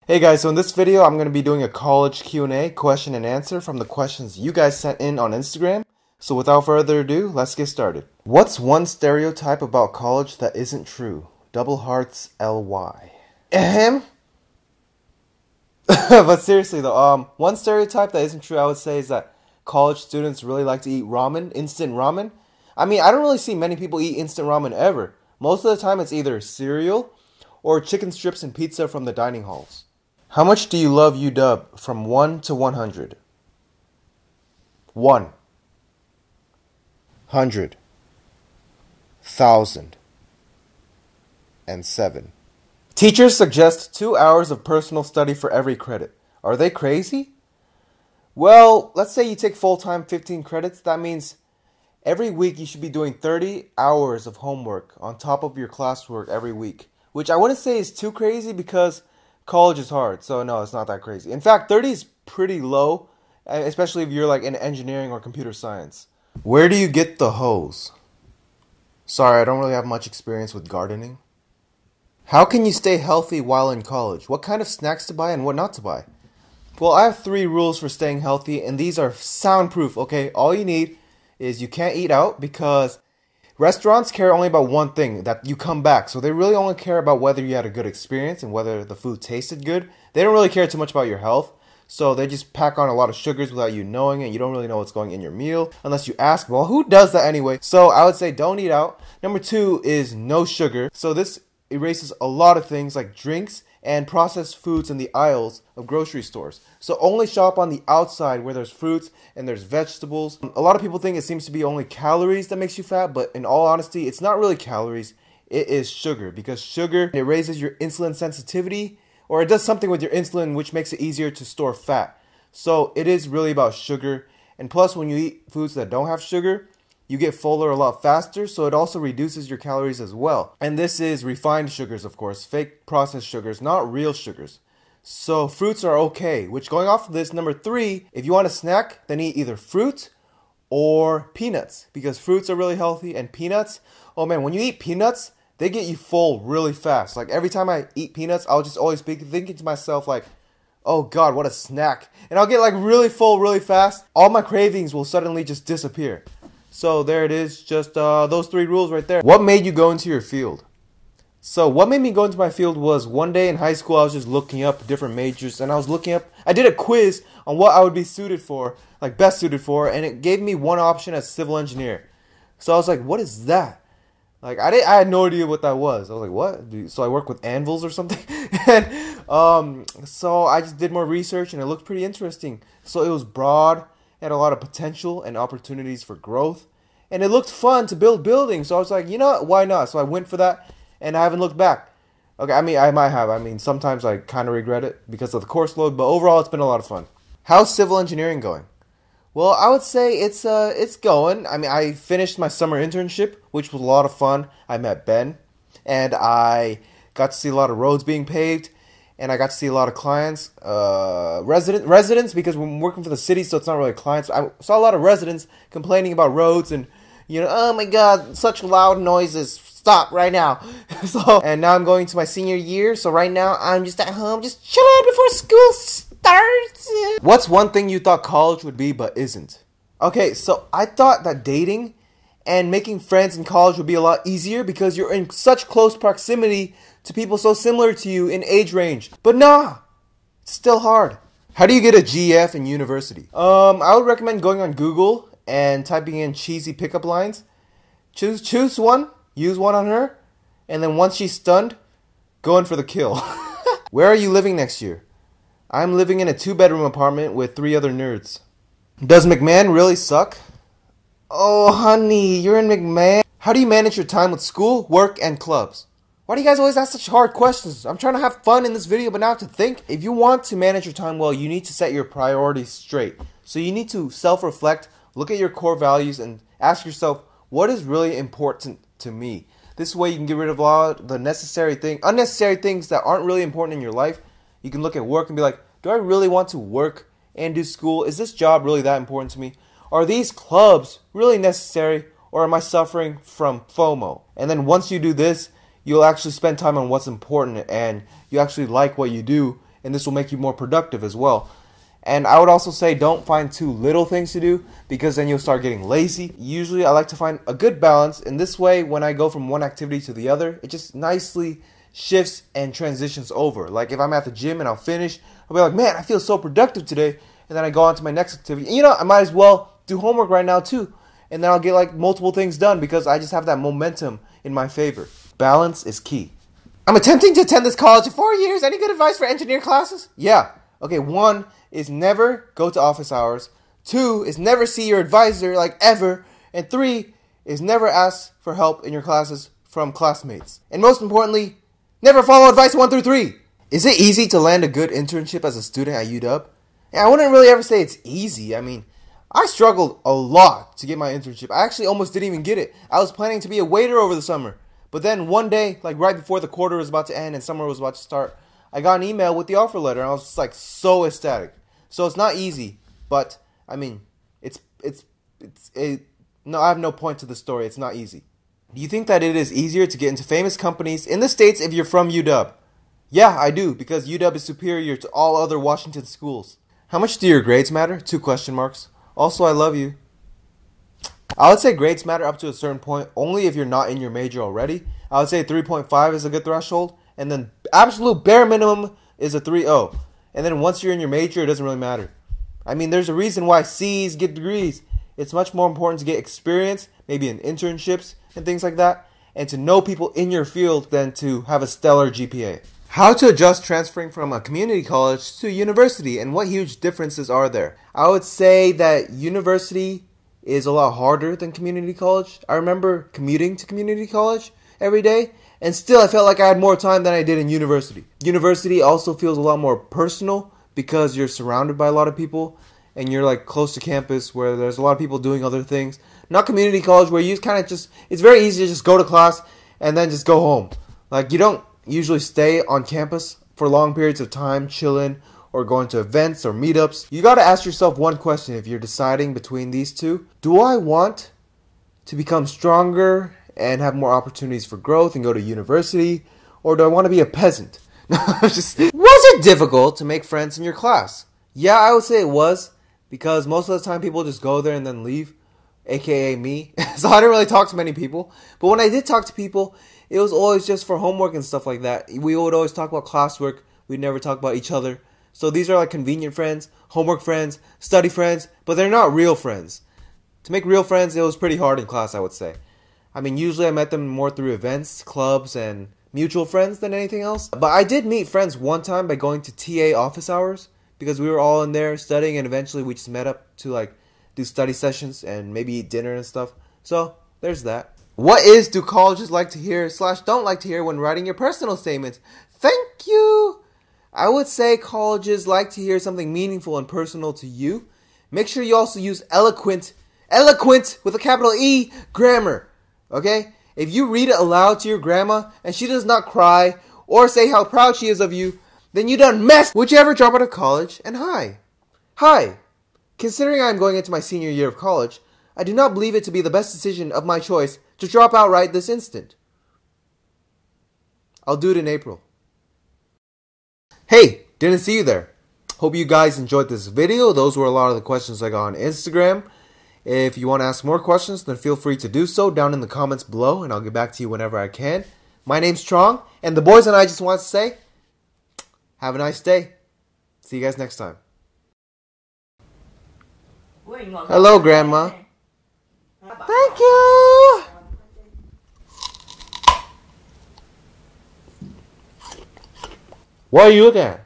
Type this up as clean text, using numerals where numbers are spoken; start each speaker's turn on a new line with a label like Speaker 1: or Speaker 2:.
Speaker 1: Hey guys, so in this video I'm going to be doing a college Q&A, question and answer from the questions you guys sent in on Instagram. So without further ado, let's get started. What's one stereotype about college that isn't true? Double hearts LY. Ahem. But seriously though, one stereotype that isn't true I would say is that college students really like to eat ramen, instant ramen. I mean, I don't really see many people eat instant ramen ever. Most of the time it's either cereal or chicken strips and pizza from the dining halls. How much do you love UW from 1 to 100? 1. 100. 1,000. And 7. Teachers suggest 2 hours of personal study for every credit. Are they crazy? Well, let's say you take full-time 15 credits. That means every week you should be doing 30 hours of homework on top of your classwork every week. Which I wouldn't say is too crazy because college is hard, so no, it's not that crazy. In fact, 30 is pretty low, especially if you're like in engineering or computer science. Where do you get the hose? Sorry, I don't really have much experience with gardening. How can you stay healthy while in college? What kind of snacks to buy and what not to buy? Well, I have 3 rules for staying healthy, and these are soundproof, okay? All you need is you can't eat out because restaurants care only about one thing, that you come back. So they really only care about whether you had a good experience and whether the food tasted good. They don't really care too much about your health. So they just pack on a lot of sugars without you knowing, and you don't really know what's going in your meal unless you ask. Well, who does that anyway? So I would say don't eat out. Number 2 is no sugar. So this erases a lot of things like drinks and processed foods in the aisles of grocery stores. So only shop on the outside where there's fruits and there's vegetables. A lot of people think it seems to be only calories that makes you fat, but in all honesty, it's not really calories. It is sugar, because sugar, it raises your insulin sensitivity, or it does something with your insulin which makes it easier to store fat. So it is really about sugar. And plus, when you eat foods that don't have sugar, you get fuller a lot faster, so it also reduces your calories as well. And this is refined sugars, of course, fake processed sugars, not real sugars. So fruits are okay, which going off of this, number 3, if you want a snack, then eat either fruit or peanuts, because fruits are really healthy, and peanuts, oh man, when you eat peanuts, they get you full really fast. Like every time I eat peanuts, I'll just always be thinking to myself like, oh god, what a snack. And I'll get like really full really fast. All my cravings will suddenly just disappear. So there it is, just those 3 rules right there. What made you go into your field? So what made me go into my field was one day in high school I was just looking up different majors, and I did a quiz on what I would be suited for, like best suited for, and it gave me one option as civil engineer. So I was like, what is that? Like I had no idea what that was. I was like, what? So I work with anvils or something? And so I just did more research and it looked pretty interesting. So it was broad. It had a lot of potential and opportunities for growth. And it looked fun to build buildings. So I was like, you know what? Why not? So I went for that and I haven't looked back. Okay, I mean, I might have. I mean, sometimes I kind of regret it because of the course load. But overall, it's been a lot of fun. How's civil engineering going? Well, I would say it's going. I mean, I finished my summer internship, which was a lot of fun. I met Ben. And I got to see a lot of roads being paved. And I got to see a lot of clients, residents, because we're working for the city, so it's not really clients. I saw a lot of residents complaining about roads and, you know, oh my god, such loud noises, stop right now. And now I'm going to my senior year, so right now I'm just at home, just chilling before school starts. What's one thing you thought college would be but isn't? Okay, so I thought that dating and making friends in college would be a lot easier because you're in such close proximity to people so similar to you in age range. But nah, it's still hard. How do you get a GF in university? I would recommend going on Google and typing in cheesy pickup lines. Choose one, use one on her, and then once she's stunned, go in for the kill. Where are you living next year? I'm living in a 2-bedroom apartment with 3 other nerds. Does McMahon really suck? Oh honey, you're in McMahon. How do you manage your time with school, work, and clubs? Why do you guys always ask such hard questions? I'm trying to have fun in this video, but now I have to think. If you want to manage your time well, you need to set your priorities straight. So you need to self-reflect, look at your core values, and ask yourself, what is really important to me? This way you can get rid of a lot of the unnecessary things that aren't really important in your life. You can look at work and be like, do I really want to work and do school? Is this job really that important to me? Are these clubs really necessary, or am I suffering from FOMO? And then once you do this, you'll actually spend time on what's important and you actually like what you do and this will make you more productive as well. And I would also say don't find too little things to do, because then you'll start getting lazy. Usually I like to find a good balance. In this way, when I go from one activity to the other, it just nicely shifts and transitions over. Like if I'm at the gym and I'll finish, I'll be like, man, I feel so productive today. And then I go on to my next activity. And I might as well do homework right now too. And then I'll get like multiple things done because I just have that momentum in my favor. Balance is key. I'm attempting to attend this college in 4 years. Any good advice for engineer classes? Yeah. Okay, 1 is never go to office hours. 2 is never see your advisor, like ever. And 3 is never ask for help in your classes from classmates. And most importantly, never follow advice 1 through 3. Is it easy to land a good internship as a student at UW? Yeah, I wouldn't really ever say it's easy. I mean, I struggled a lot to get my internship. I actually almost didn't even get it. I was planning to be a waiter over the summer. But then one day, like right before the quarter was about to end and summer was about to start, I got an email with the offer letter, and I was just like so ecstatic. So it's not easy, but I mean, no, I have no point to the story. It's not easy. Do you think that it is easier to get into famous companies in the States if you're from UW? Yeah, I do, because UW is superior to all other Washington schools. How much do your grades matter? 2 question marks. Also, I love you. I would say grades matter up to a certain point, only if you're not in your major already. I would say 3.5 is a good threshold, and then absolute bare minimum is a 3.0. And then once you're in your major, it doesn't really matter. I mean, there's a reason why C's get degrees. It's much more important to get experience, maybe in internships and things like that, and to know people in your field than to have a stellar GPA. How to adjust transferring from a community college to university, and what huge differences are there? I would say that university is a lot harder than community college. I remember commuting to community college every day, and still I felt like I had more time than I did in university. University also feels a lot more personal because you're surrounded by a lot of people and you're like close to campus where there's a lot of people doing other things. Not community college where you kind of just, it's very easy to just go to class and then just go home. Like you don't usually stay on campus for long periods of time chilling or going to events or meetups. You gotta ask yourself one question if you're deciding between these two. Do I want to become stronger and have more opportunities for growth and go to university? Or do I want to be a peasant? Was it difficult to make friends in your class? Yeah, I would say it was, because most of the time people just go there and then leave, aka me. So I didn't really talk to many people. But when I did talk to people, it was always just for homework and stuff like that. We would always talk about classwork. We'd never talk about each other. So these are like convenient friends, homework friends, study friends, but they're not real friends. To make real friends, it was pretty hard in class, I would say. I mean, usually I met them more through events, clubs, and mutual friends than anything else. But I did meet friends one time by going to TA office hours, because we were all in there studying, and eventually we just met up to like do study sessions and maybe eat dinner and stuff. So there's that. What do colleges like to hear / don't like to hear when writing your personal statements? Thank you. I would say colleges like to hear something meaningful and personal to you. Make sure you also use eloquent with a capital E, grammar. Okay? If you read it aloud to your grandma and she does not cry or say how proud she is of you, then you done messed. Would you ever drop out of college? And hi. Considering I am going into my senior year of college, I do not believe it to be the best decision of my choice to drop out right this instant. I'll do it in April. Hey, didn't see you there. Hope you guys enjoyed this video. Those were a lot of the questions I got on Instagram. If you want to ask more questions, then feel free to do so down in the comments below, and I'll get back to you whenever I can. My name's Trong, and the boys and I just want to say, have a nice day. See you guys next time. Hello, Grandma. Thank you. What are you looking at?